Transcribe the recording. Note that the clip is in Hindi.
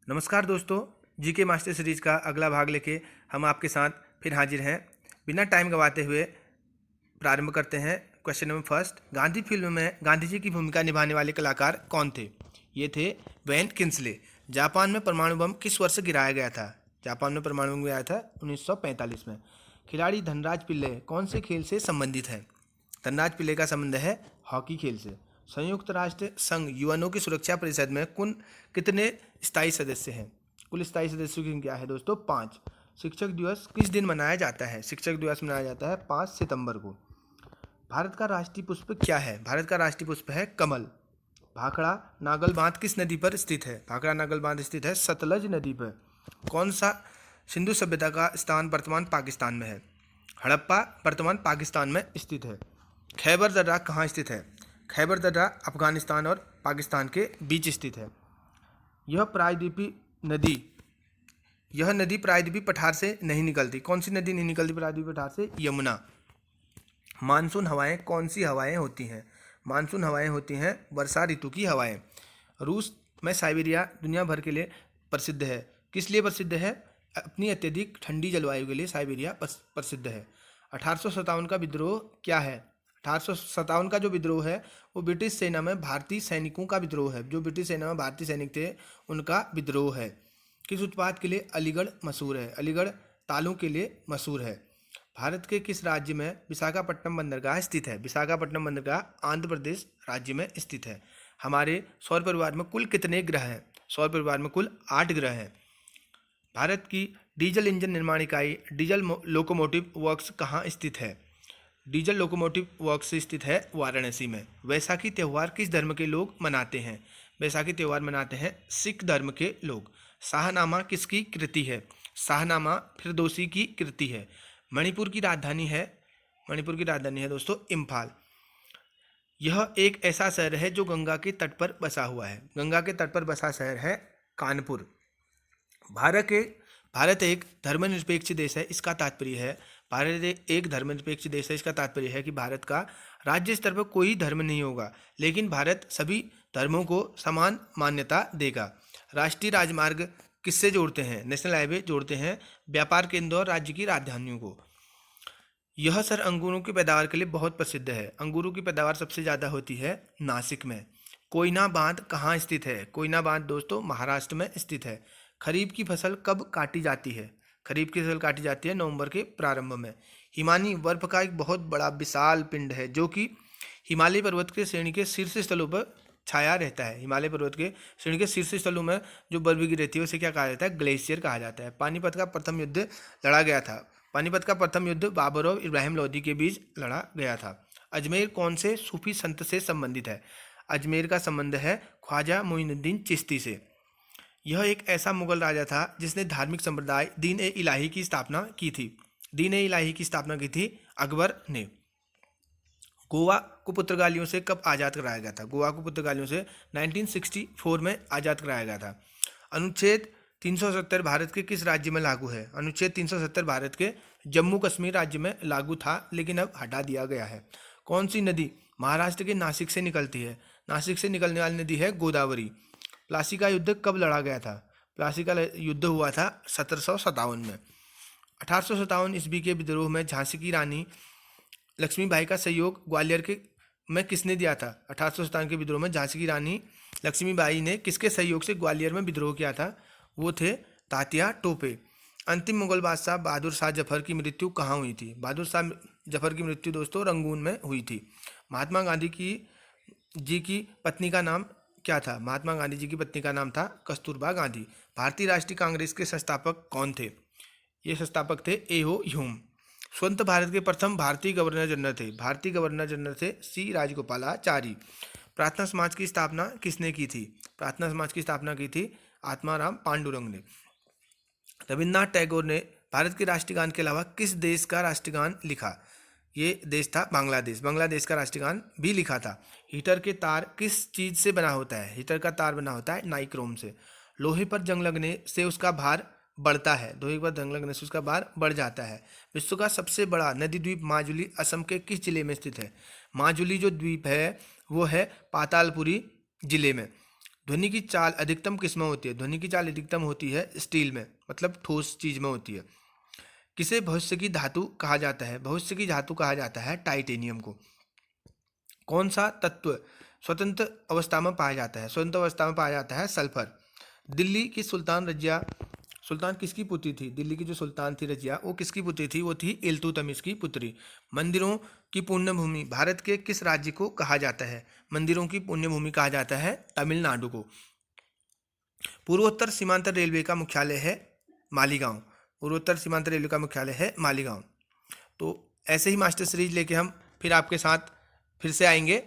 नमस्कार दोस्तों, जीके मास्टर सीरीज का अगला भाग लेके हम आपके साथ फिर हाजिर हैं। बिना टाइम गवाते हुए प्रारंभ करते हैं। Question number first, Gandhi film में गांधी जी की भूमिका निभाने वाले कलाकार कौन थे? ये थे वेन किंसले। जापान में परमाणु बम किस वर्ष गिराया गया था? जापान में परमाणु बम गिराया था 1945 में। खिलाड़ी धनराज पिल्ले कौन से खेल से संबंधित है? धनराज पिल्ले का संबंध है हॉकी खेल से। संयुक्त राष्ट्र संघ यूएनओ की सुरक्षा परिषद में कुल कितने स्थायी सदस्य हैं? कुल स्थायी सदस्यों की संख्या है दोस्तों 5। शिक्षक दिवस किस दिन मनाया जाता है? शिक्षक दिवस मनाया जाता है 5 सितंबर को। भारत का राष्ट्रीय पुष्प क्या है? भारत का राष्ट्रीय पुष्प है कमल। भाखड़ा नागल बांध किस नदी पर स्थित है? भाखड़ा नागल बांध स्थित है सतलज नदी पर। कौन सा सिंधु सभ्यता का स्थान वर्तमान पाकिस्तान में है? हड़प्पा वर्तमान पाकिस्तान में स्थित है। खैबर दर्रा कहाँ स्थित है? खैबर दर्रा अफगानिस्तान और पाकिस्तान के बीच स्थित है। यह नदी प्रायद्वीपीय पठार से नहीं निकलती। कौन सी नदी नहीं निकलती प्रायद्वीपीय पठार से? यमुना। मानसून हवाएं कौन सी हवाएं होती हैं? मानसून हवाएं होती हैं वर्षा ऋतु की हवाएं। रूस में साइबेरिया दुनिया भर के लिए प्रसिद्ध है। किस लिए प्रसिद्ध है? अपनी अत्यधिक ठंडी जलवायु के लिए साइबेरिया प्रसिद्ध है। 1857 का विद्रोह क्या है? 1857 का जो विद्रोह है वो ब्रिटिश सेना में भारतीय सैनिकों का विद्रोह है। जो ब्रिटिश सेना में भारतीय सैनिक थे उनका विद्रोह है। किस उत्पाद के लिए अलीगढ़ मशहूर है? अलीगढ़ तालों के लिए मशहूर है। भारत के किस राज्य में विशाखापट्टनम बंदरगाह स्थित है? विशाखापट्टनम बंदरगाह आंध्र प्रदेश राज्य में स्थित है। हमारे सौर परिवार में कुल कितने ग्रह हैं? सौर परिवार में कुल 8 ग्रह हैं। भारत की डीजल इंजन निर्माण इकाई डीजल लोकोमोटिव वर्क्स कहाँ स्थित है? डीजल लोकोमोटिव वर्क्स स्थित है वाराणसी में। वैसाखी त्यौहार किस धर्म के लोग मनाते हैं? वैसाखी त्यौहार मनाते हैं सिख धर्म के लोग। शाहनामा किसकी कृति है? शाहनामा फिरदौसी की कृति है। मणिपुर की राजधानी है दोस्तों इम्फाल। यह एक ऐसा शहर है जो गंगा के तट पर बसा हुआ है। गंगा के तट पर बसा शहर है कानपुर। भारत एक धर्मनिरपेक्ष देश है। इसका तात्पर्य है भारत एक धर्मनिरपेक्ष देश है। इसका तात्पर्य है कि भारत का राज्य स्तर पर कोई धर्म नहीं होगा, लेकिन भारत सभी धर्मों को समान मान्यता देगा। राष्ट्रीय राजमार्ग किससे जोड़ते हैं? नेशनल हाईवे जोड़ते हैं व्यापार केंद्र और राज्य की राजधानियों को। यह सर अंगूरों की पैदावार के लिए बहुत प्रसिद्ध है। अंगूरों की पैदावार सबसे ज़्यादा होती है नासिक में। कोयना बांध कहाँ स्थित है? कोयना बांध दोस्तों महाराष्ट्र में स्थित है। खरीफ की फसल कब काटी जाती है? खरीफ की फसल काटी जाती है नवंबर के प्रारंभ में। हिमानी बर्फ का एक बहुत बड़ा विशाल पिंड है जो कि हिमालय पर्वत के श्रेणी के शीर्ष स्थलों पर छाया रहता है। हिमालय पर्वत के श्रेणी के शीर्ष स्थलों में जो बर्फ गिरी रहती है उसे क्या कहा जाता है? ग्लेशियर कहा जाता है। पानीपत का प्रथम युद्ध लड़ा गया था। पानीपत का प्रथम युद्ध बाबर और इब्राहिम लोदी के बीच लड़ा गया था। अजमेर कौन से सूफी संत से संबंधित है? अजमेर का संबंध है ख्वाजा मोइनुद्दीन चिश्ती से। यह एक ऐसा मुगल राजा था जिसने धार्मिक संप्रदाय दीन ए इलाही की स्थापना की थी। दीन ए इलाही की स्थापना की थी अकबर ने। गोवा को पुर्तगालियों से कब आज़ाद कराया गया था? गोवा को पुर्तगालियों से 1964 में आज़ाद कराया गया था। अनुच्छेद 370 भारत के किस राज्य में लागू है? अनुच्छेद 370 भारत के जम्मू कश्मीर राज्य में लागू था, लेकिन अब हटा दिया गया है। कौन सी नदी महाराष्ट्र के नासिक से निकलती है? नासिक से निकलने वाली नदी है गोदावरी। प्लासी का युद्ध कब लड़ा गया था? प्लासी का युद्ध हुआ था 1757 में। 1857 ईस्वी के विद्रोह में झांसी की रानी लक्ष्मीबाई का सहयोग ग्वालियर के में किसने दिया था? 1857 के विद्रोह में झांसी की रानी लक्ष्मीबाई ने किसके सहयोग से ग्वालियर में विद्रोह किया था? वो थे तात्या टोपे। अंतिम मुगल बादशाह बहादुर शाह जफर की मृत्यु कहाँ हुई थी? बहादुर शाह जफर की मृत्यु दोस्तों रंगून में हुई थी। महात्मा गांधी की पत्नी का नाम क्या था? महात्मा गांधी जी की पत्नी का नाम था कस्तूरबा गांधी। भारतीय राष्ट्रीय कांग्रेस के संस्थापक कौन थे? ये संस्थापक थे ए.ओ. ह्यूम। स्वतंत्र भारत के प्रथम भारतीय गवर्नर जनरल थे। भारतीय गवर्नर जनरल थे सी राजगोपालाचारी। प्रार्थना समाज की स्थापना किसने की थी? प्रार्थना समाज की स्थापना की थी आत्माराम पांडुरंग ने। रविन्द्रनाथ टैगोर ने भारत के राष्ट्रीय गान के अलावा किस देश का राष्ट्रीय गान लिखा? ये देश था बांग्लादेश। बांग्लादेश का राष्ट्रीय गान भी लिखा था। हीटर के तार किस चीज से बना होता है? हीटर का तार बना होता है नाइक्रोम से। लोहे पर जंग लगने से उसका भार बढ़ता है। लोहे पर जंग लगने से उसका भार बढ़ जाता है। विश्व का सबसे बड़ा नदी द्वीप माजुली असम के किस जिले में स्थित है? माजुली जो द्वीप है वो है पातालपुरी जिले में। ध्वनि की चाल अधिकतम किस में होती है? ध्वनि की चाल अधिकतम होती है स्टील में, मतलब ठोस चीज में होती है। किसे भविष्य की धातु कहा जाता है? भविष्य की धातु कहा जाता है टाइटेनियम को। कौन सा तत्व स्वतंत्र अवस्था में पाया जाता है? स्वतंत्र अवस्था में पाया जाता है सल्फर। दिल्ली की सुल्तान रजिया, सुल्तान किसकी पुत्री थी? दिल्ली की जो सुल्तान थी रजिया, वो किसकी पुत्री थी? वो थी इल्तुतमिश की पुत्री। मंदिरों की पुण्य भूमि भारत के किस राज्य को कहा जाता है? मंदिरों की पुण्य भूमि कहा जाता है तमिलनाडु को। पूर्वोत्तर सीमांत रेलवे का मुख्यालय है मालीगांव। पूर्वोत्तर सीमांत रेलवे का मुख्यालय है मालीगांव। तो ऐसे ही मास्टर सीरीज लेके हम फिर आपके साथ फिर से आएंगे।